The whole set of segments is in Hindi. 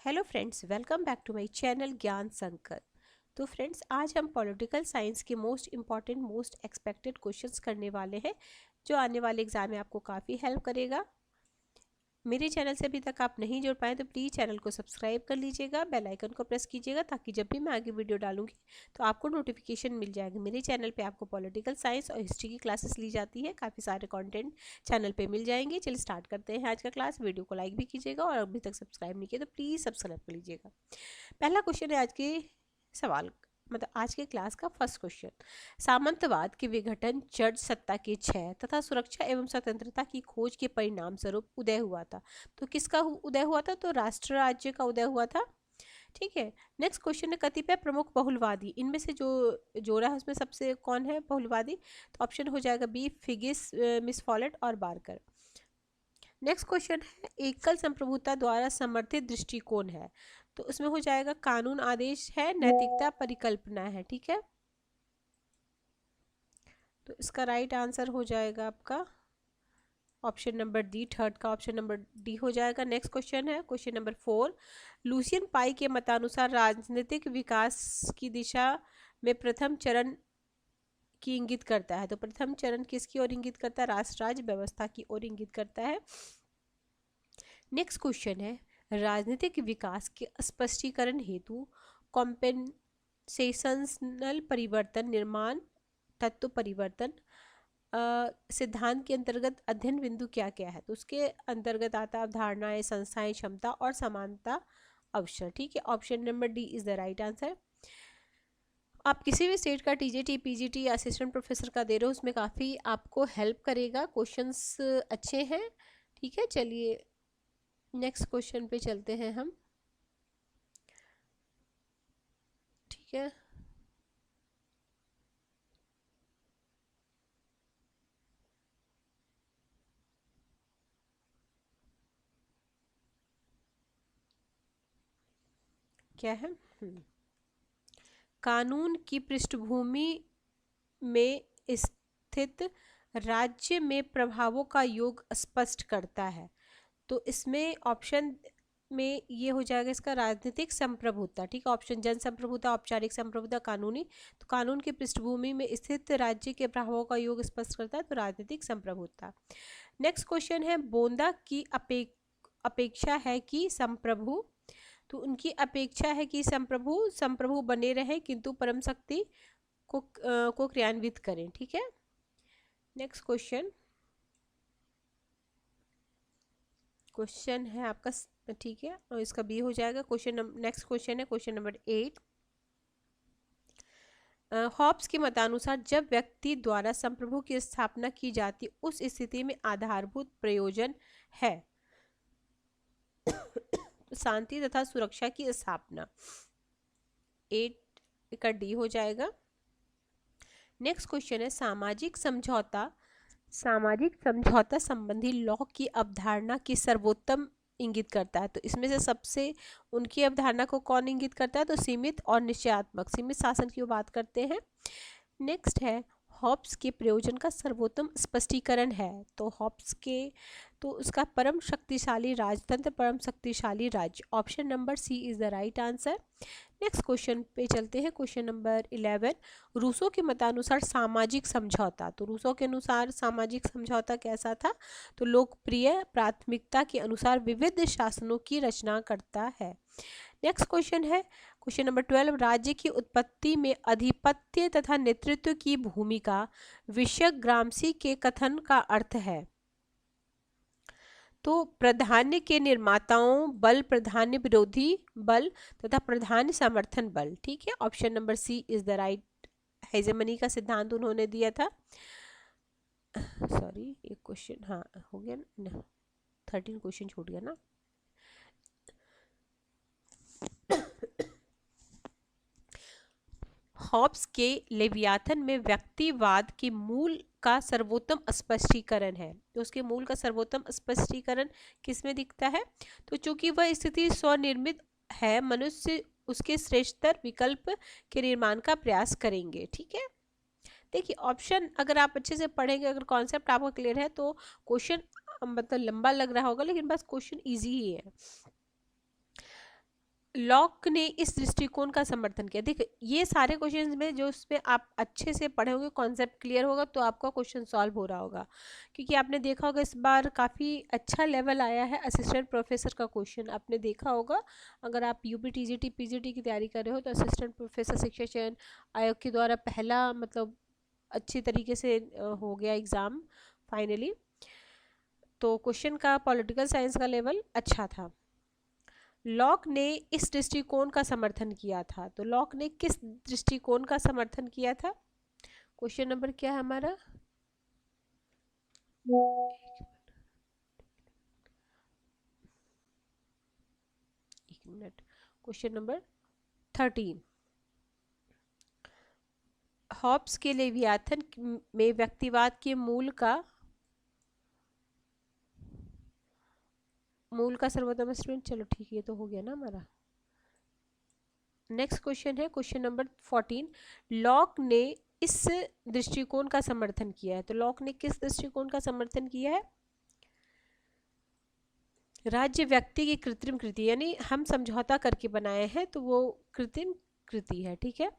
Hello friends, welcome back to my channel Gyan Sankar. तो फ्रेंड्स, आज हम पॉलिटिकल साइंस के most important most expected questions करने वाले हैं, जो आने वाले एग्जाम में आपको काफ़ी हेल्प करेगा। मेरे चैनल से अभी तक आप नहीं जुड़ पाए तो प्लीज़ चैनल को सब्सक्राइब कर लीजिएगा, बेल आइकन को प्रेस कीजिएगा ताकि जब भी मैं आगे वीडियो डालूंगी तो आपको नोटिफिकेशन मिल जाएगी। मेरे चैनल पे आपको पॉलिटिकल साइंस और हिस्ट्री की क्लासेस ली जाती है, काफ़ी सारे कंटेंट चैनल पे मिल जाएंगे। चलिए स्टार्ट करते हैं आज का क्लास। वीडियो को लाइक भी कीजिएगा और अभी तक सब्सक्राइब नहीं किया तो प्लीज़ सब्सक्राइब कर लीजिएगा। पहला क्वेश्चन है आज के सवाल, मतलब आज के क्लास का फर्स्ट क्वेश्चन। सामंतवाद के विघटन जड़ सत्ता के क्षय तथा सुरक्षा एवं स्वतंत्रता की खोज के परिणाम स्वरूप उदय हुआ था। तो किसका उदय हुआ था? तो राष्ट्र राज्य का उदय हुआ था। ठीक है। नेक्स्ट क्वेश्चन है, कतिपय प्रमुख बहुलवादी इनमें से जो जोड़ा है उसमें सबसे कौन है बहुलवादी? तो ऑप्शन हो जाएगा बी, फिगिस, मिस फॉलेट और बारकर। नेक्स्ट क्वेश्चन है, एकल संप्रभुता द्वारा समर्थित दृष्टिकोण है, तो उसमें हो जाएगा कानून आदेश है, नैतिकता परिकल्पना है। ठीक है, तो इसका राइट आंसर हो जाएगा आपका ऑप्शन नंबर डी, थर्ड का ऑप्शन नंबर डी हो जाएगा। नेक्स्ट क्वेश्चन है क्वेश्चन नंबर 4। लुसियन पाई के मतानुसार राजनीतिक विकास की दिशा में प्रथम चरण की इंगित करता है, तो प्रथम चरण किसकी ओर इंगित करता है? राष्ट्र राज्य व्यवस्था की ओर इंगित करता है। नेक्स्ट क्वेश्चन है, राजनीतिक विकास के स्पष्टीकरण हेतु कॉम्पेंसेशनल परिवर्तन निर्माण तत्व परिवर्तन सिद्धांत के अंतर्गत अध्ययन बिंदु क्या क्या है? तो उसके अंतर्गत आता है अवधारणाएं, संस्थाएं, क्षमता और समानता अवसर। ठीक है, option number D is the right answer. आप किसी भी स्टेट का टीजीटी, पीजीटी या असिस्टेंट प्रोफेसर का दे रहे हो, उसमें काफ़ी आपको हेल्प करेगा, क्वेश्चंस अच्छे हैं। ठीक है, चलिए नेक्स्ट क्वेश्चन पे चलते हैं हम। ठीक है, क्या है? कानून की पृष्ठभूमि में स्थित राज्य में प्रभावों का योग स्पष्ट करता है, तो इसमें ऑप्शन में ये हो जाएगा इसका राजनीतिक संप्रभुता। ठीक है, ऑप्शन जन संप्रभुता, औपचारिक संप्रभुता, कानूनी। तो कानून की पृष्ठभूमि में स्थित राज्य के प्रभावों का योग स्पष्ट करता है, तो राजनीतिक संप्रभुता। नेक्स्ट क्वेश्चन है, बोंदा की अपेक्षा है कि संप्रभु, तो उनकी अपेक्षा है कि संप्रभु संप्रभु बने रहे किंतु परम शक्ति को क्रियान्वित करें। ठीक है, नेक्स्ट क्वेश्चन है आपका, ठीक है, और इसका बी हो जाएगा। नेक्स्ट क्वेश्चन है क्वेश्चन नंबर 8। हॉब्स के मतानुसार जब व्यक्ति द्वारा संप्रभु की स्थापना की जाती उस स्थिति में आधारभूत प्रयोजन है शांति तथा सुरक्षा की स्थापना। 8 का डी हो जाएगा। नेक्स्ट क्वेश्चन है, सामाजिक समझौता संबंधी लॉ की अवधारणा की सर्वोत्तम इंगित करता है, तो इसमें से सबसे उनकी अवधारणा को कौन इंगित करता है? तो सीमित और निश्चयात्मक, सीमित शासन की बात करते हैं। नेक्स्ट है, हॉब्स के प्रयोजन का सर्वोत्तम स्पष्टीकरण है, तो हॉब्स के तो उसका परम शक्तिशाली राजतंत्र, परम शक्तिशाली राज्य। Option number C is the right answer. Next question पे चलते हैं क्वेश्चन नंबर 11। रूसो के मतानुसार सामाजिक समझौता, तो रूसो के अनुसार सामाजिक समझौता कैसा था? तो लोकप्रिय प्राथमिकता के अनुसार विविध शासनों की रचना करता है। नेक्स्ट क्वेश्चन है क्वेश्चन नंबर 12। राज्य की उत्पत्ति में अधिपत्य तथा नेतृत्व की भूमिका विषयक ग्रामसी के कथन का अर्थ है, तो प्राधान्य के निर्माताओं बल, प्राधान्य विरोधी बल तथा प्राधान्य समर्थन बल। ठीक है, option number C is the right. Hegemony का सिद्धांत उन्होंने दिया था। सॉरी, एक क्वेश्चन हाँ हो गया ना, 13 क्वेश्चन छूट गया ना। हॉब्स के लेवियाथन में व्यक्तिवाद के मूल का सर्वोत्तम स्पष्टीकरण है, तो उसके मूल का सर्वोत्तम स्पष्टीकरण किसमें दिखता है? तो चूंकि वह स्थिति स्वनिर्मित है, मनुष्य उसके श्रेष्ठतर विकल्प के निर्माण का प्रयास करेंगे। ठीक है, देखिए ऑप्शन अगर आप अच्छे से पढ़ेंगे, अगर कॉन्सेप्ट आपका क्लियर है तो क्वेश्चन मतलब लंबा लग रहा होगा लेकिन बस क्वेश्चन इजी ही है। लॉक ने इस दृष्टिकोण का समर्थन किया। देखिए ये सारे क्वेश्चंस में जो उसमें आप अच्छे से पढ़े होंगे, कॉन्सेप्ट क्लियर होगा तो आपका क्वेश्चन सॉल्व हो रहा होगा, क्योंकि आपने देखा होगा इस बार काफ़ी अच्छा लेवल आया है असिस्टेंट प्रोफेसर का क्वेश्चन, आपने देखा होगा। अगर आप यूपी टीजीटी पीजीटी की तैयारी कर रहे हो तो असिस्टेंट प्रोफेसर शिक्षा चयन आयोग के द्वारा पहला मतलब अच्छी तरीके से हो गया एग्ज़ाम फाइनली। तो क्वेश्चन का पॉलिटिकल साइंस का लेवल अच्छा था। लॉक ने इस दृष्टिकोण का समर्थन किया था, तो लॉक ने किस दृष्टिकोण का समर्थन किया था? क्वेश्चन नंबर क्या है हमारा? एक मिनट। Question number 13। हॉब्स के लेवियाथन में व्यक्तिवाद के मूल का सर्वोत्तम स्टूडेंट। चलो ठीक है, ये तो हो गया ना हमारा। नेक्स्ट क्वेश्चन है क्वेश्चन नंबर 14। लॉक ने इस दृष्टिकोण का समर्थन किया है, तो लॉक ने किस दृष्टिकोण का समर्थन किया है? राज्य व्यक्ति की कृत्रिम कृति, यानी हम समझौता करके बनाए हैं तो वो कृत्रिम कृति है, ठीक है।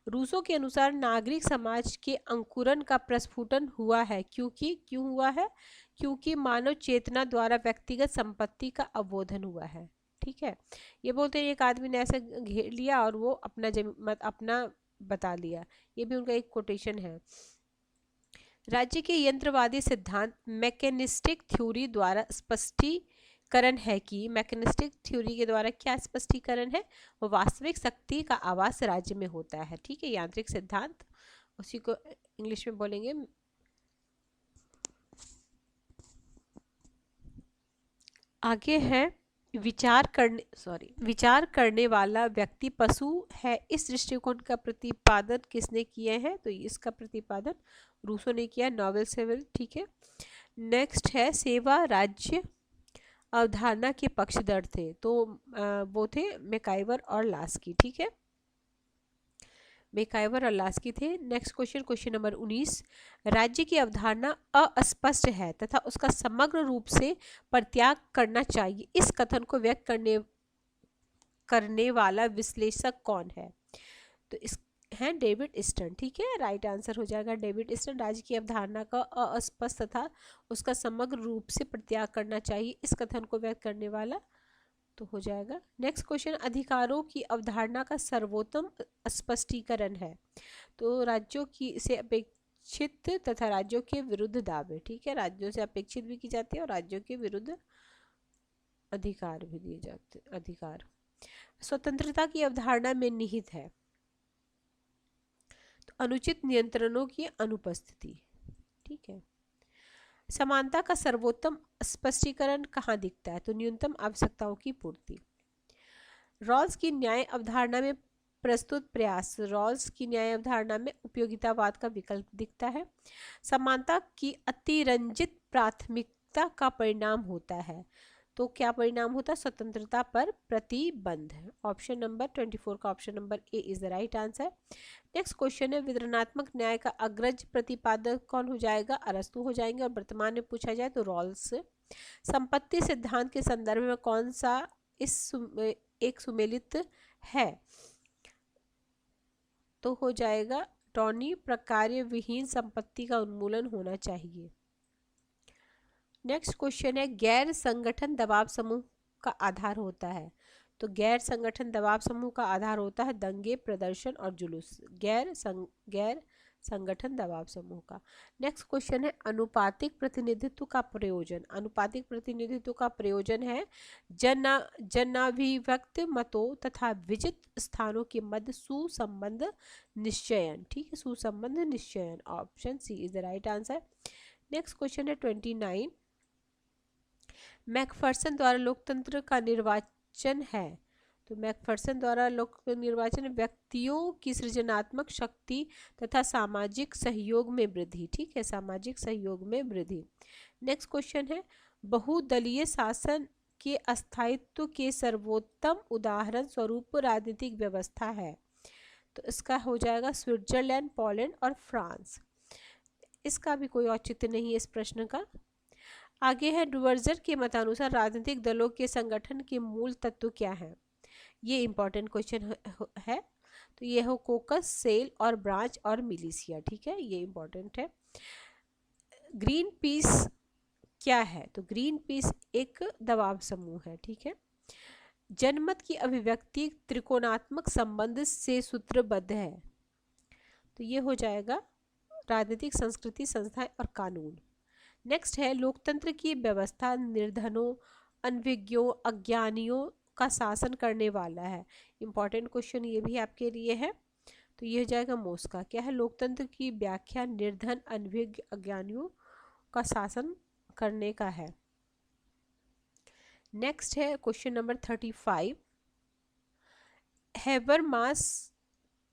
रूसो के अनुसार नागरिक समाज के अंकुरन का प्रस्फुटन हुआ है क्यों हुआ है? क्योंकि मानव चेतना द्वारा व्यक्तिगत संपत्ति का अवबोधन हुआ है, ठीक है। ये बोलते हैं एक आदमी ने ऐसे घेर लिया और वो अपना बता लिया, ये भी उनका एक कोटेशन है। राज्य के यंत्रवादी सिद्धांत मैकेनिस्टिक थ्योरी द्वारा स्पष्टीकरण है कि मैकेनिस्टिक थ्योरी के द्वारा क्या स्पष्टीकरण है? वास्तविक शक्ति का आवास राज्य में होता है, ठीक है। यांत्रिक सिद्धांत, उसी को इंग्लिश में बोलेंगे। आगे है विचार करने वाला व्यक्ति पशु है, इस दृष्टिकोण का प्रतिपादन किसने किए हैं? तो इसका प्रतिपादन रूसो ने किया, नॉवेल सेवल, ठीक है। नेक्स्ट है सेवा राज्य अवधारणा के पक्षधर थे, तो वो थे मैकाइवर और लास्की, ठीक है। मैकाइवर और लास्की थे। Next question number 19। राज्य की अवधारणा अस्पष्ट है तथा उसका समग्र रूप से परित्याग करना चाहिए, इस कथन को व्यक्त करने वाला विश्लेषक कौन है? तो इस है डेविड ईस्टन, ठीक है। राइट आंसर हो जाएगा डेविड ईस्टन। राज्य की अवधारणा का अस्पष्ट तथा उसका समग्र रूप से परित्याग करना चाहिए, इस कथन को व्यक्त करने वाला तो हो जाएगा। नेक्स्ट क्वेश्चन, अधिकारों की अवधारणा का सर्वोत्तम स्पष्टीकरण है, तो राज्यों की से अपेक्षित तथा राज्यों के विरुद्ध दावे, ठीक है। राज्यों से अपेक्षित भी की जाती है और राज्यों के विरुद्ध अधिकार भी दिए जाते। अधिकार स्वतंत्रता की अवधारणा में निहित है, तो अनुचित नियंत्रणों की अनुपस्थिति, ठीक है। समानता का सर्वोत्तम स्पष्टीकरण कहाँ दिखता है? तो न्यूनतम आवश्यकताओं की पूर्ति। रॉल्स की न्याय अवधारणा में प्रस्तुत प्रयास, रॉल्स की न्याय अवधारणा में उपयोगितावाद का विकल्प दिखता है। समानता की अतिरंजित प्राथमिकता का परिणाम होता है, तो क्या परिणाम होता है? स्वतंत्रता पर प्रतिबंध। ऑप्शन नंबर 24 का option number A is the right answer. Next question है विवरणात्मक न्याय का अग्रज प्रतिपादक कौन हो जाएगा? अरस्तू हो जाएंगे। और वर्तमान में पूछा जाए तो रॉल्स। संपत्ति सिद्धांत के संदर्भ में कौन सा एक सुमेलित है? तो हो जाएगा टॉनी प्रकार्य विहीन संपत्ति का उन्मूलन होना चाहिए। नेक्स्ट क्वेश्चन है गैर संगठन दबाव समूह का आधार होता है, तो गैर संगठन दबाव समूह का आधार होता है दंगे, प्रदर्शन और जुलूस, गैर संगठन दबाव समूह का। नेक्स्ट क्वेश्चन है अनुपातिक प्रतिनिधित्व का प्रयोजन। अनुपातिक प्रतिनिधित्व का प्रयोजन है जनाभिव्यक्त मतों तथा विजित स्थानों के मध्य सुसंबंध निश्चयन, ठीक है, सुसंबंध निश्चयन। Option C is the right answer. Next question है 29। मैकफर्सन द्वारा लोकतंत्र का निर्वाचन है, तो मैकफर्सन द्वारा लोकतंत्र निर्वाचन व्यक्तियों की सृजनात्मक शक्ति तथा सामाजिक सहयोग में वृद्धि, ठीक है, सामाजिक सहयोग में वृद्धि। नेक्स्ट क्वेश्चन है बहुदलीय शासन के अस्थायित्व के सर्वोत्तम उदाहरण स्वरूप राजनीतिक व्यवस्था है, तो इसका हो जाएगा स्विट्जरलैंड, पोलैंड और फ्रांस। इसका भी कोई औचित्य नहीं है इस प्रश्न का। आगे है, डुवर्जर के मतानुसार राजनीतिक दलों के संगठन के मूल तत्व क्या हैं? ये इंपॉर्टेंट क्वेश्चन है। तो ये हो कोकस, सेल और ब्रांच और मिलिशिया। ठीक है, ये इंपॉर्टेंट है। ग्रीन पीस क्या है? तो ग्रीन पीस एक दबाव समूह है। ठीक है। जनमत की अभिव्यक्ति त्रिकोणात्मक संबंध से सूत्रबद्ध है। तो ये हो जाएगा राजनीतिक, संस्कृति, संस्थाएं और कानून। नेक्स्ट है, लोकतंत्र की व्यवस्था निर्धनों, अनभिज्ञों, अज्ञानियों का शासन करने वाला है। इंपॉर्टेंट क्वेश्चन ये भी आपके लिए है। तो ये हो जाएगा मोस्का। क्या है? लोकतंत्र की व्याख्या निर्धन, अनभिज्ञ, अज्ञानियों का शासन करने का है। नेक्स्ट है क्वेश्चन नंबर 35। हैबरमास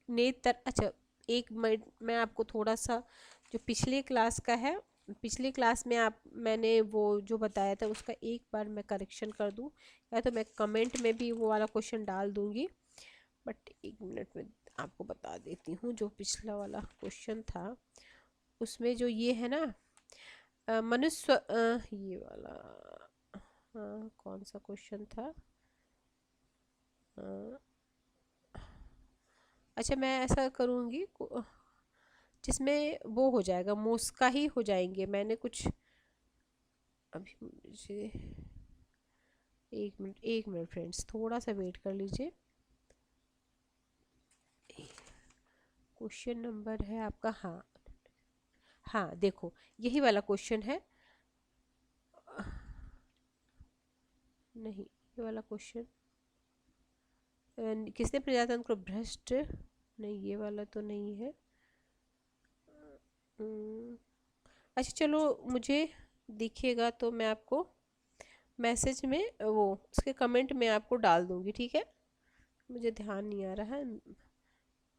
ने अच्छा, एक मिनट, मैं आपको थोड़ा सा जो पिछले क्लास का है, पिछले क्लास में मैंने वो जो बताया था उसका एक बार मैं करेक्शन कर दूं, या तो मैं कमेंट में भी वो वाला क्वेश्चन डाल दूंगी, बट एक मिनट में आपको बता देती हूँ। जो पिछला वाला क्वेश्चन था उसमें जो ये है ना, मनुष्य, ये वाला, हाँ, कौन सा क्वेश्चन था? अच्छा, मैं ऐसा करूँगी जिसमें वो हो जाएगा, मोस्का ही हो जाएंगे। मैंने कुछ अभी मुझे एक मिनट फ्रेंड्स, थोड़ा सा वेट कर लीजिए। क्वेश्चन नंबर है आपका, हाँ हाँ, देखो यही वाला क्वेश्चन है। नहीं, ये वाला क्वेश्चन, किसने प्रजातंत्र को भ्रष्ट, नहीं ये वाला तो नहीं है। अच्छा चलो, मुझे दिखेगा तो मैं आपको मैसेज में वो उसके कमेंट में आपको डाल दूंगी। ठीक है, मुझे ध्यान नहीं आ रहा है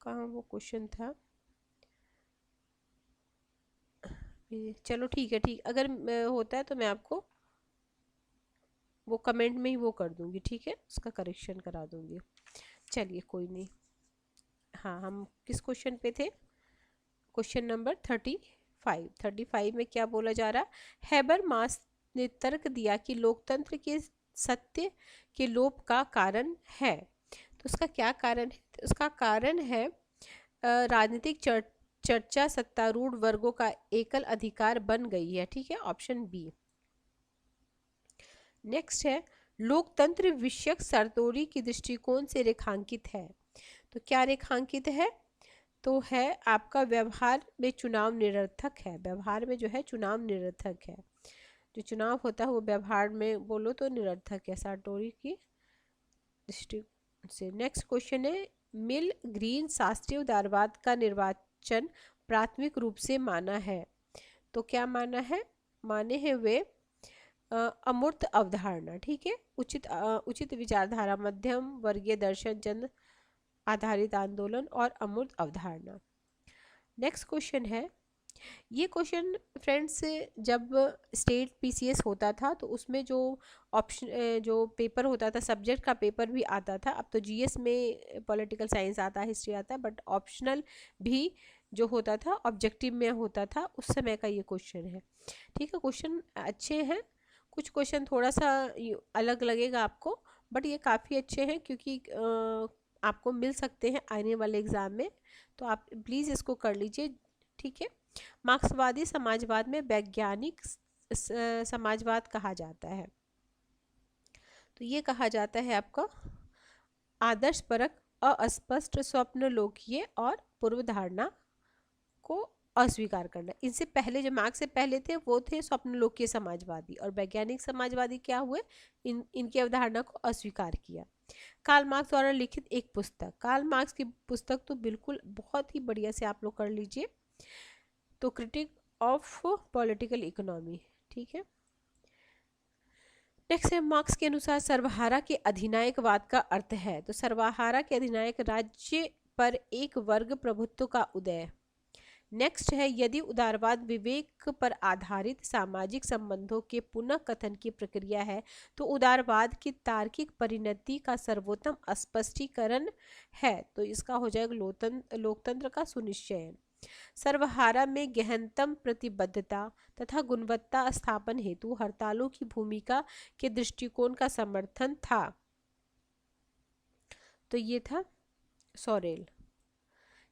कहाँ वो क्वेश्चन था। चलो ठीक है, ठीक, अगर होता है तो मैं आपको वो कमेंट में ही वो कर दूंगी। ठीक है, उसका करेक्शन करा दूंगी। चलिए कोई नहीं। हाँ, हम किस क्वेश्चन पे थे? क्वेश्चन नंबर 35 में क्या बोला जा रहा? हैबरमास ने तर्क दिया कि लोकतंत्र के सत्य के लोप का कारण है। तो उसका क्या कारण है? तो उसका कारण है राजनीतिक चर्चा सत्तारूढ़ वर्गों का एकल अधिकार बन गई है। ठीक है, ऑप्शन बी। नेक्स्ट है, लोकतंत्र विषयक सरदोरी की दृष्टिकोण से रेखांकित है। तो क्या रेखांकित है? तो है आपका व्यवहार में चुनाव निरर्थक है। व्यवहार में जो है चुनाव निरर्थक है। जो चुनाव होता है वो व्यवहार में बोलो तो निरर्थक है, सार्टोरी की दृष्टि से। नेक्स्ट क्वेश्चन है, मिल ग्रीन शास्त्रीय उदारवाद का निर्वाचन प्राथमिक रूप से माना है। तो क्या माना है? माने हैं वे अमूर्त अवधारणा। ठीक है, उचित विचारधारा, मध्यम वर्गीय दर्शन, जन आधारित आंदोलन और अमूर्त अवधारणा। नेक्स्ट क्वेश्चन है, ये क्वेश्चन फ्रेंड्स जब स्टेट पीसीएस होता था तो उसमें जो ऑप्शन जो पेपर होता था, सब्जेक्ट का पेपर भी आता था। अब तो जीएस में पॉलिटिकल साइंस आता है, हिस्ट्री आता है, बट ऑप्शनल भी जो होता था ऑब्जेक्टिव में होता था, उस समय का ये क्वेश्चन है। ठीक है, क्वेश्चन अच्छे हैं। कुछ क्वेश्चन थोड़ा सा अलग लगेगा आपको, बट ये काफ़ी अच्छे हैं क्योंकि आपको मिल सकते हैं आने वाले एग्ज़ाम में। तो आप प्लीज़ इसको कर लीजिए। ठीक है, मार्क्सवादी समाजवाद में वैज्ञानिक समाजवाद कहा जाता है। तो ये कहा जाता है आपका आदर्शपरक, अस्पष्ट, स्वप्न लोकीय और पूर्वधारणा को अस्वीकार करना। इनसे पहले जो मार्क्स से पहले थे वो थे स्वप्नलोकीय समाजवादी, और वैज्ञानिक समाजवादी क्या हुए? इनकी अवधारणा को अस्वीकार किया। कार्ल मार्क्स द्वारा लिखित एक पुस्तक, कार्ल मार्क्स की पुस्तक तो बिल्कुल बहुत ही बढ़िया से आप लोग कर लीजिए, तो क्रिटिक ऑफ पॉलिटिकल इकोनॉमी। ठीक है, नेक्स्ट है, मार्क्स के अनुसार सर्वहारा के अधिनायकवाद का अर्थ है। तो सर्वहारा के अधिनायक राज्य पर एक वर्ग प्रभुत्व का उदय। नेक्स्ट है, यदि उदारवाद विवेक पर आधारित सामाजिक संबंधों के पुनः कथन की प्रक्रिया है तो उदारवाद की तार्किक परिणति का सर्वोत्तम स्पष्टीकरण है। तो इसका हो जाएगा लोकतंत्र का सुनिश्चयन। सर्वहारा में गहनतम प्रतिबद्धता तथा गुणवत्ता स्थापन हेतु हड़तालों की भूमिका के दृष्टिकोण का समर्थन था। तो ये था सोरेल।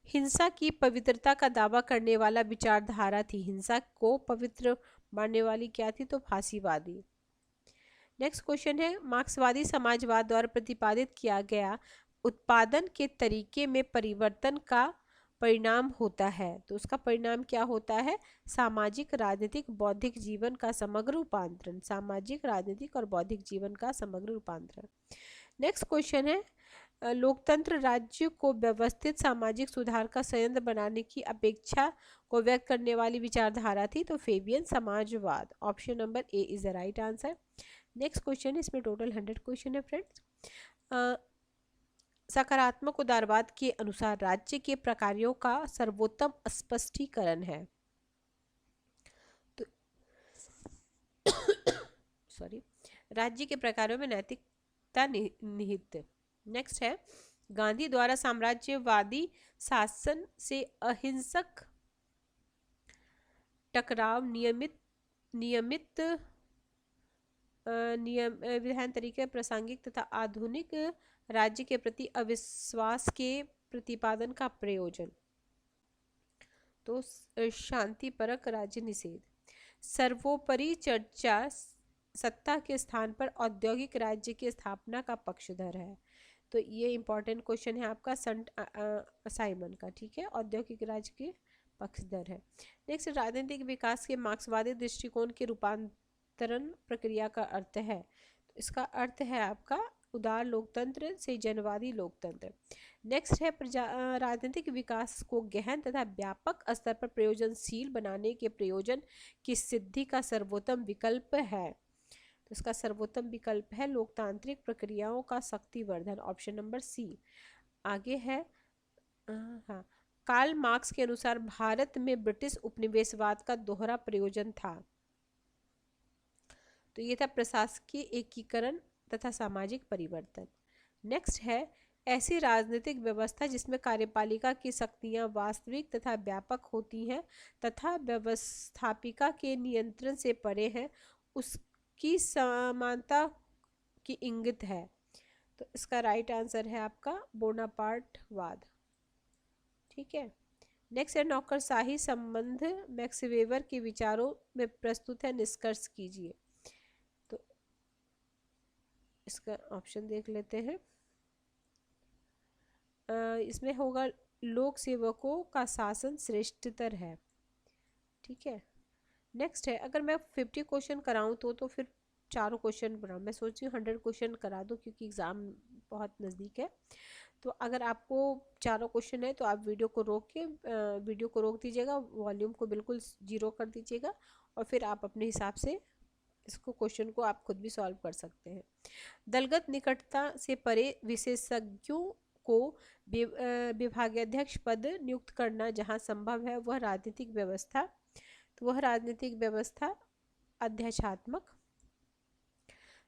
हिंसा की पवित्रता का दावा करने वाला विचारधारा थी। हिंसा को पवित्र मानने वाली क्या थी? तो फांसीवादी। नेक्स्ट क्वेश्चन है, मार्क्सवादी समाजवाद द्वारा प्रतिपादित किया गया उत्पादन के तरीके में परिवर्तन का परिणाम होता है। तो उसका परिणाम क्या होता है? सामाजिक, राजनीतिक, बौद्धिक जीवन का समग्र रूपांतरण। सामाजिक, राजनीतिक और बौद्धिक जीवन का समग्र रूपांतरण। नेक्स्ट क्वेश्चन है, लोकतंत्र राज्य को व्यवस्थित सामाजिक सुधार का संयंत्र बनाने की अपेक्षा को व्यक्त करने वाली विचारधारा थी। तो फेबियन समाजवाद। Option number A is the right answer. Next question, इसमें टोटल 100 क्वेश्चन है फ्रेंड्स। सकारात्मक उदारवाद के अनुसार राज्य के प्रकारों का सर्वोत्तम स्पष्टीकरण है। तो सॉरी, राज्य के प्रकारों में नैतिकता निहित। नेक्स्ट है, गांधी द्वारा साम्राज्यवादी शासन से अहिंसक टकराव नियमित विधान तरीके प्रासंगिक तथा आधुनिक राज्य के प्रति अविश्वास के प्रतिपादन का प्रयोजन। तो शांतिपरक राज्य निषेध। सर्वोपरि चर्चा सत्ता के स्थान पर औद्योगिक राज्य की स्थापना का पक्षधर है। तो ये इंपॉर्टेंट क्वेश्चन है आपका संट साइमन का। ठीक है, औद्योगिक राज्य के पक्षधर है। नेक्स्ट, राजनीतिक विकास के मार्क्सवादी दृष्टिकोण के रूपांतरण प्रक्रिया का अर्थ है। तो इसका अर्थ है आपका उदार लोकतंत्र से जनवादी लोकतंत्र। नेक्स्ट है, राजनीतिक विकास को गहन तथा व्यापक स्तर पर प्रयोजनशील बनाने के प्रयोजन की सिद्धि का सर्वोत्तम विकल्प है। तो इसका सर्वोत्तम विकल्प है लोकतांत्रिक प्रक्रियाओं का शक्तिवर्धन। ऑप्शन नंबर सी। आगे है, हाँ, कार्ल मार्क्स के अनुसार भारत में ब्रिटिश उपनिवेशवाद का दोहरा प्रयोजन था। तो ये था प्रशासकीय एकीकरण तथा सामाजिक परिवर्तन। नेक्स्ट है, ऐसी राजनीतिक व्यवस्था जिसमें कार्यपालिका की शक्तियां वास्तविक तथा व्यापक होती हैं तथा व्यवस्थापिका के नियंत्रण से परे हैं, उसकी समानता की इंगित है। तो इसका राइट आंसर है आपका बोनापार्टवाद। ठीक है। नेक्स्ट है, नौकरशाही संबंध मैक्स वेबर के विचारों में प्रस्तुत है, निष्कर्ष कीजिए। तो इसका ऑप्शन देख लेते हैं। इसमें होगा लोक सेवकों का शासन श्रेष्ठतर है। ठीक है। नेक्स्ट है, अगर मैं 50 क्वेश्चन कराऊं तो फिर चारों क्वेश्चन बनाऊं। मैं सोच रही हूँ 100 क्वेश्चन करा दूं क्योंकि एग्ज़ाम बहुत नज़दीक है। तो अगर आपको चारों क्वेश्चन है तो आप वीडियो को रोक दीजिएगा, वॉल्यूम को बिल्कुल 0 कर दीजिएगा और फिर आप अपने हिसाब से इसको क्वेश्चन को आप खुद भी सॉल्व कर सकते हैं। दलगत निकटता से परे विशेषज्ञों को विभागाध्यक्ष पद नियुक्त करना जहां संभव है, वह राजनीतिक व्यवस्था अध्यक्षात्मक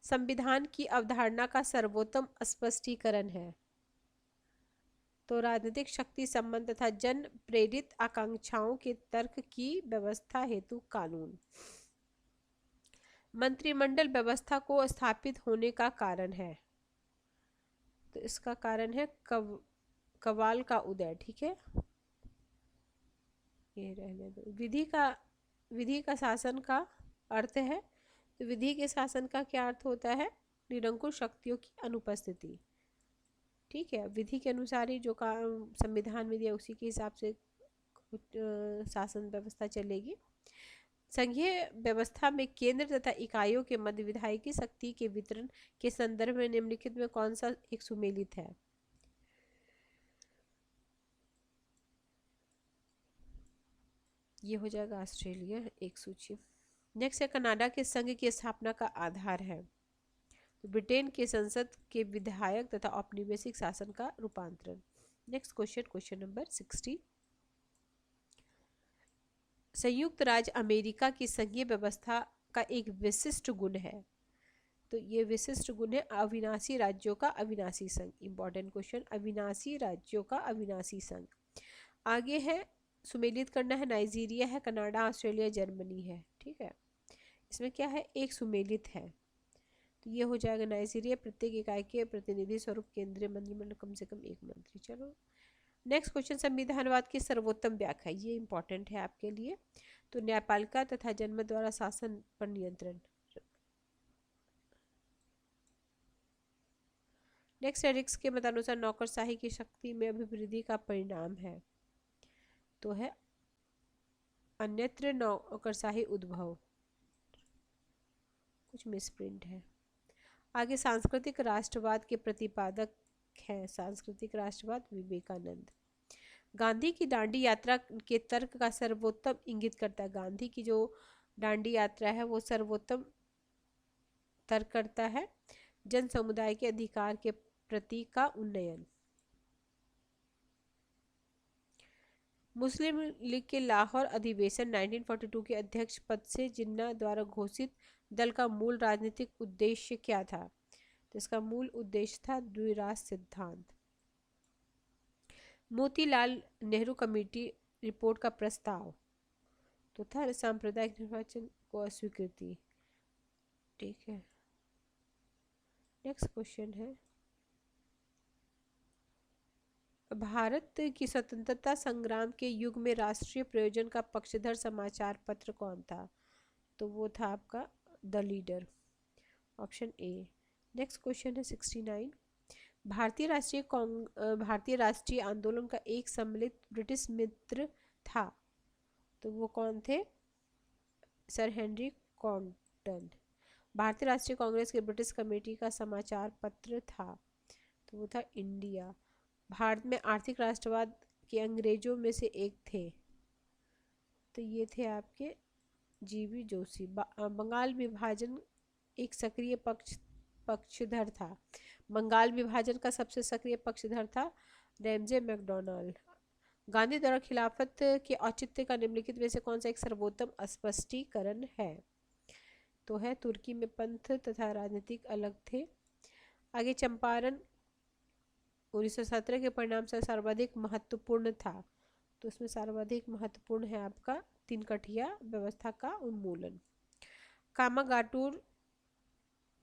संविधान की अवधारणा का सर्वोत्तम स्पष्टीकरण है। तो राजनीतिक शक्ति संबंध तथा जन प्रेरित आकांक्षाओं के तर्क की व्यवस्था हेतु कानून। मंत्रिमंडल व्यवस्था को स्थापित होने का कारण है। तो इसका कारण है कवाल का उदय। ठीक है, ये रहने दो। विधि का शासन का अर्थ है, तो विधि के शासन का क्या अर्थ होता है? निरंकुश शक्तियों की अनुपस्थिति। ठीक है, विधि के अनुसार ही जो संविधान में दिया उसी के हिसाब से शासन व्यवस्था चलेगी। संघीय व्यवस्था में केंद्र तथा इकाइयों के मध्य विधायकी शक्ति के वितरण के संदर्भ में निम्नलिखित में कौन सा एक सुमेलित है? ये हो जाएगा ऑस्ट्रेलिया एक सूची। नेक्स्ट है, कनाडा के संघ की स्थापना का आधार है। तो ब्रिटेन के संसद के विधायक तथा औपनिवेशिक शासन का रूपांतरण। Next question number 60। संयुक्त राज्य अमेरिका की संघीय व्यवस्था का एक विशिष्ट गुण है। तो ये विशिष्ट गुण है अविनाशी राज्यों का अविनाशी संघ। इंपॉर्टेंट क्वेश्चन, अविनाशी राज्यों का अविनाशी संघ। आगे है, सुमेलित करना है, नाइजीरिया है, कनाडा, ऑस्ट्रेलिया, जर्मनी है। ठीक है, इसमें क्या है, एक सुमेलित है, तो ये हो जाएगा नाइजीरिया। प्रत्येक इकाई के प्रतिनिधि स्वरूप केंद्रीय मंत्रिमंडल कम से कम एक मंत्री। चलो नेक्स्ट क्वेश्चन, संविधानवाद की सर्वोत्तम व्याख्या, ये इंपॉर्टेंट है आपके लिए। तो न्यायपालिका तथा जनमत द्वारा शासन पर नियंत्रण। नेक्स्ट एरिक्स के मतानुसार नौकरशाही की शक्ति में अभिवृद्धि का परिणाम है, तो है अन्यत्र नौकरशाही उद्भव। कुछ मिसप्रिंट है। आगे सांस्कृतिक राष्ट्रवाद के प्रतिपादक हैं, सांस्कृतिक राष्ट्रवाद विवेकानंद। गांधी की दांडी यात्रा के तर्क का सर्वोत्तम इंगित करता है, गांधी की जो दांडी यात्रा है वो सर्वोत्तम तर्क करता है जन समुदाय के अधिकार के प्रति का उन्नयन। मुस्लिम लीग के लाहौर अधिवेशन 1942 के अध्यक्ष पद से जिन्ना द्वारा घोषित दल का मूल राजनीतिक उद्देश्य क्या था, तो इसका मूल उद्देश्य था द्विराष्ट्र सिद्धांत। मोतीलाल नेहरू कमेटी रिपोर्ट का प्रस्ताव, तो था सांप्रदायिक निर्वाचन को अस्वीकृति। ठीक है, नेक्स्ट क्वेश्चन है, भारत की स्वतंत्रता संग्राम के युग में राष्ट्रीय प्रयोजन का पक्षधर समाचार पत्र कौन था, तो वो था आपका the leader, option A. Next question है 69, भारतीय राष्ट्रीय आंदोलन का एक सम्मिलित ब्रिटिश मित्र था, तो वो कौन थे, सर हेनरी कॉटन। भारतीय राष्ट्रीय कांग्रेस के ब्रिटिश कमेटी का समाचार पत्र था, तो वो था इंडिया। भारत में आर्थिक राष्ट्रवाद के अंग्रेजों में से एक थे, तो ये थे आपके जीवी जोशी। बंगाल विभाजन एक सक्रिय पक्षधर था, बंगाल विभाजन का सबसे सक्रिय पक्षधर था रैमजे मैकडॉनल्ड। गांधी द्वारा खिलाफत के औचित्य का निम्नलिखित में से कौन सा एक सर्वोत्तम स्पष्टीकरण है, तो है तुर्की में पंथ तथा राजनीतिक अलग थे। आगे चंपारण 1917 के परिणाम से सर्वाधिक महत्वपूर्ण था, तो उसमें सर्वाधिक महत्वपूर्ण है आपका तिनकठिया व्यवस्था का उन्मूलन। कामागाटूर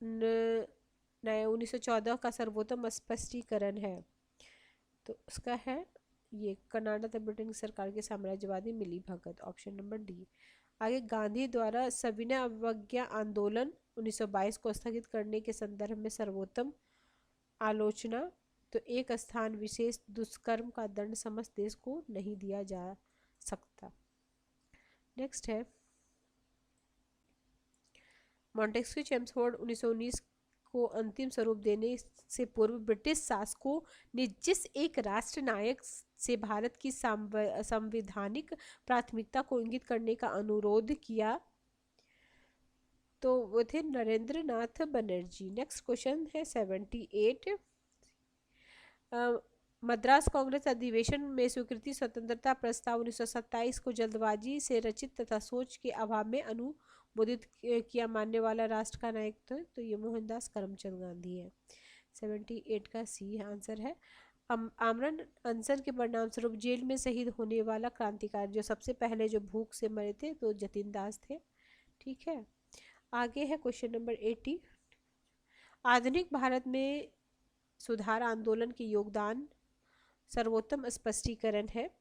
1914 का सर्वोत्तम स्पष्टीकरण है, तो उसका है ये कनाडा तथा ब्रिटेन की सरकार के साम्राज्यवादी मिलीभगत, ऑप्शन नंबर डी। आगे गांधी द्वारा सविनय अवज्ञा आंदोलन 1922 को स्थगित करने के संदर्भ में सर्वोत्तम आलोचना, तो एक स्थान विशेष दुष्कर्म का दंड समस्त देश को नहीं दिया जा सकता। नेक्स्ट है मॉन्टेस्क्यू चेम्सफोर्ड 1919 को अंतिम स्वरूप देने से पूर्व ब्रिटिश शासकों ने जिस एक राष्ट्र नायक से भारत की संवैधानिक प्राथमिकता को इंगित करने का अनुरोध किया, तो वो थे नरेंद्र नाथ बनर्जी। नेक्स्ट क्वेश्चन है 78, मद्रास कांग्रेस अधिवेशन में स्वीकृति स्वतंत्रता प्रस्ताव 1927 को जल्दबाजी से रचित तथा सोच के अभाव में अनुमोदित किया मानने वाला राष्ट्र का नायक था, तो ये मोहनदास करमचंद गांधी है। 78 का सी आंसर है। आमरण अनशन के परिणाम स्वरूप जेल में शहीद होने वाला क्रांतिकारी जो सबसे पहले जो भूख से मरे थे, तो जतिन दास थे। ठीक है, आगे है क्वेश्चन नंबर 80, आधुनिक भारत में सुधार आंदोलन के योगदान सर्वोत्तम स्पष्टीकरण है,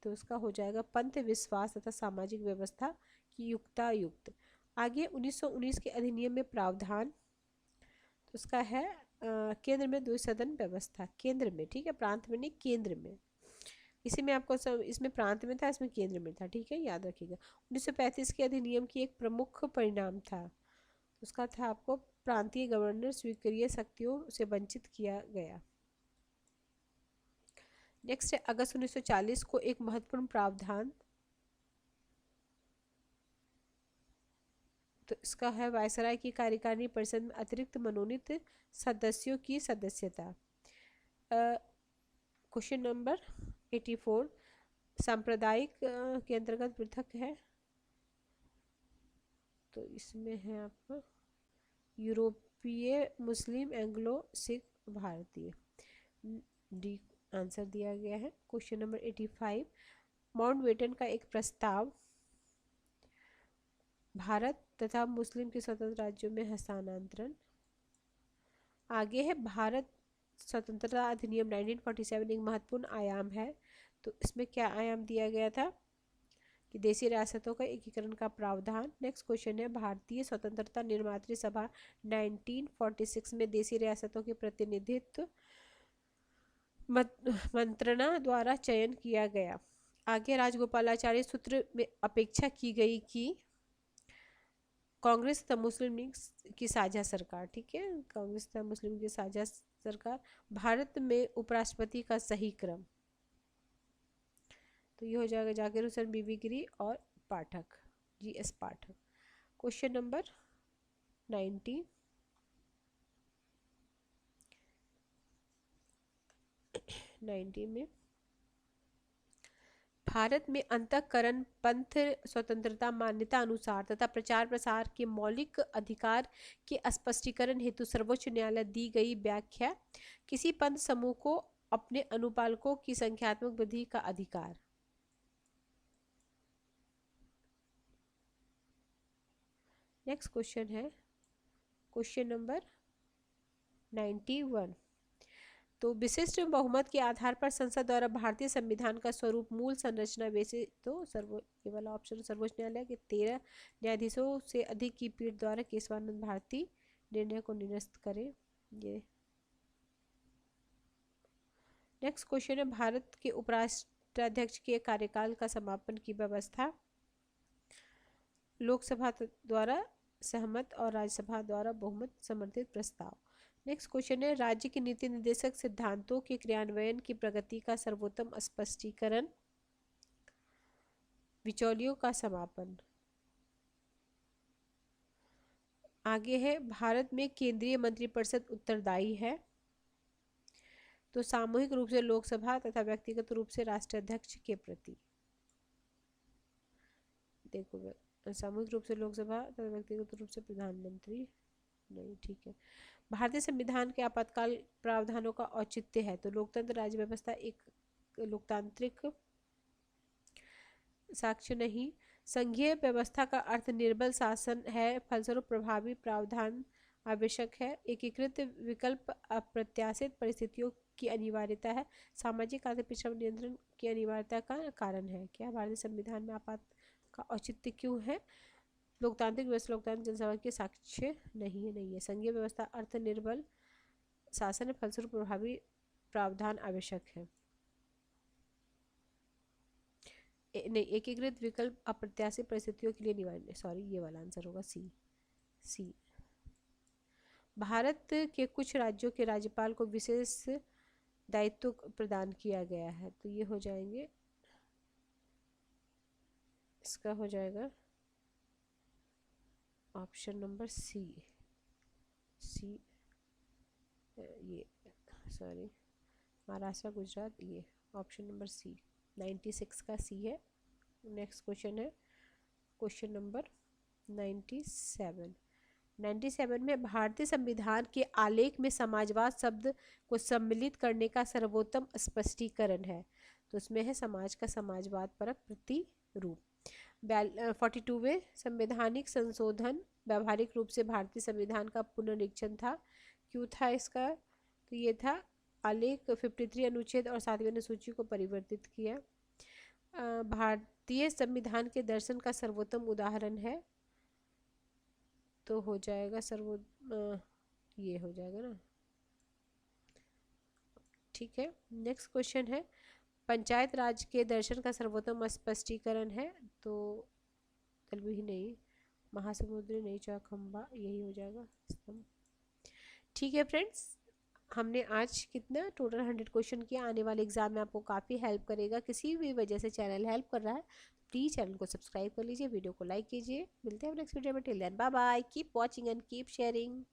तो उसका हो जाएगा पंथ विश्वास तथा सामाजिक व्यवस्था की युक्तायुक्त। आगे 1919 के अधिनियम में प्रावधान, तो उसका है केंद्र में द्विसदन व्यवस्था, केंद्र में, ठीक है, प्रांत में नहीं, केंद्र में। इसी में आपको सब, इसमें प्रांत में था, इसमें केंद्र में था, ठीक है, याद रखिएगा। 1935 के अधिनियम की एक प्रमुख परिणाम था, उसका था आपको प्रांतीय गवर्नर स्वीकार्य शक्तियों से वंचित किया गया। नेक्स्ट है अगस्त 1940 को एक महत्वपूर्ण प्रावधान, तो इसका है वायसराय की कार्यकारिणी परिषद में अतिरिक्त मनोनीत सदस्यों की सदस्यता। क्वेश्चन नंबर 84 सांप्रदायिक के अंतर्गत पृथक है, तो इसमें है आपका यूरोपीय, मुस्लिम, एंग्लो सिख, भारतीय, डी आंसर दिया गया है। क्वेश्चन नंबर 85 माउंटबेटन का एक प्रस्ताव भारत तथा मुस्लिम के स्वतंत्र राज्यों में हस्तांतरण। आगे है भारत स्वतंत्रता अधिनियम 1947 एक महत्वपूर्ण आयाम है, तो इसमें क्या आयाम दिया गया था कि देशी रियासतों का एकीकरण का प्रावधान। नेक्स्ट क्वेश्चन है भारतीय स्वतंत्रता निर्मात्री सभा 1946 में देशी रियासतों के प्रतिनिधित्व मंत्रणा द्वारा चयन किया गया। आगे राजगोपालाचारी सूत्र में अपेक्षा की गई कि कांग्रेस तथा मुस्लिम लीग की साझा सरकार, ठीक है, कांग्रेस तथा मुस्लिम लीग की साझा सरकार भारत में उपराष्ट्रपति का सही क्रम, तो ये हो जाएगा जाकिर हुसैन, बीबी गिरी और पाठक, जीएस पाठक। क्वेश्चन नंबर 90 में भारत में अंतःकरण पंथ स्वतंत्रता मान्यता अनुसार तथा प्रचार प्रसार के मौलिक अधिकार के स्पष्टीकरण हेतु सर्वोच्च न्यायालय दी गई व्याख्या। किसी पंथ समूह को अपने अनुपालकों की संख्यात्मक वृद्धि का अधिकार। नेक्स्ट क्वेश्चन है क्वेश्चन नंबर 91। तो विशिष्ट बहुमत के आधार पर संसद द्वारा भारतीय संविधान का स्वरूप मूल संरचना वैसे तो ये वाला ऑप्शन सर्वोच्च न्यायालय के 13 न्यायाधीशों से अधिक की पीठ द्वारा केशवानंद भारती निर्णय को निरस्त करे। ये नेक्स्ट क्वेश्चन है भारत के उपराष्ट्राध्यक्ष के कार्यकाल का समापन की व्यवस्था। लोकसभा द्वारा सहमत और राज्यसभा द्वारा बहुमत समर्थित प्रस्ताव। नेक्स्ट क्वेश्चन है राज्य के नीति निर्देशक सिद्धांतों के क्रियान्वयन की प्रगति का सर्वोत्तम स्पष्टीकरण। बिचौलियों का समापन। आगे है भारत में केंद्रीय मंत्रिपरिषद उत्तरदायी है, तो सामूहिक रूप से लोकसभा तथा व्यक्तिगत रूप से राष्ट्राध्यक्ष के प्रति। देखो सामूहिक रूप से लोकसभा तथा व्यक्तिगत रूप से प्रधानमंत्री नहीं, ठीक है। भारतीय संविधान के आपातकाल प्रावधानों का औचित्य है, तो लोकतंत्र राज्य व्यवस्था एक लोकतांत्रिक साक्ष्य नहीं। संघीय व्यवस्था का अर्थ निर्बल शासन है, फलस्वरूप प्रभावी प्रावधान आवश्यक है। एकीकृत विकल्प अप्रत्याशित परिस्थितियों की अनिवार्यता है। सामाजिक आर्थिक पिछड़ा नियंत्रण की अनिवार्यता का कारण है। क्या भारतीय संविधान में आपात का औचित्य क्यों है? लोकतांत्रिक व्यवस्था लोकतांत्रिक जनसभा के साक्ष्य नहीं है। संघीय व्यवस्था अर्थ निर्बल शासन है, फलस्वरूप प्रभावी प्रावधान आवश्यक है। नहीं, एकीकृत विकल्प अप्रत्याशित परिस्थितियों के लिए निवारण, सॉरी ये वाला आंसर होगा सी। भारत के कुछ राज्यों के राज्यपाल को विशेष दायित्व प्रदान किया गया है, तो ये हो जाएंगे, इसका हो जाएगा ऑप्शन नंबर सी ये सॉरी महाराष्ट्र गुजरात, ये ऑप्शन नंबर सी 96 का सी है। नेक्स्ट क्वेश्चन है क्वेश्चन नंबर 97 में भारतीय संविधान के आलेख में समाजवाद शब्द को सम्मिलित करने का सर्वोत्तम स्पष्टीकरण है, तो उसमें है समाज का समाजवाद परक प्रतिरूप। 42वें संवैधानिक संशोधन व्यावहारिक रूप से भारतीय संविधान का पुनरीक्षण था। क्यों था इसका? तो ये था आलेख 53 अनुच्छेद और 7वें अनुसूची को परिवर्तित किया। भारतीय संविधान के दर्शन का सर्वोत्तम उदाहरण है, तो हो जाएगा ये हो जाएगा ना, ठीक है। नेक्स्ट क्वेश्चन है पंचायत राज के दर्शन का सर्वोत्तम स्पष्टीकरण है, तो तलबी ही नहीं, महासमुद्री नहीं, चौखंबा, यही हो जाएगा स्तंभ। ठीक है फ्रेंड्स, हमने आज कितना टोटल 100 क्वेश्चन किया। आने वाले एग्जाम में आपको काफ़ी हेल्प करेगा। किसी भी वजह से चैनल हेल्प कर रहा है, प्लीज़ चैनल को सब्सक्राइब कर लीजिए, वीडियो को लाइक कीजिए। मिलते हैं नेक्स्ट वीडियो में। Till then bye bye, keep watching and keep sharing.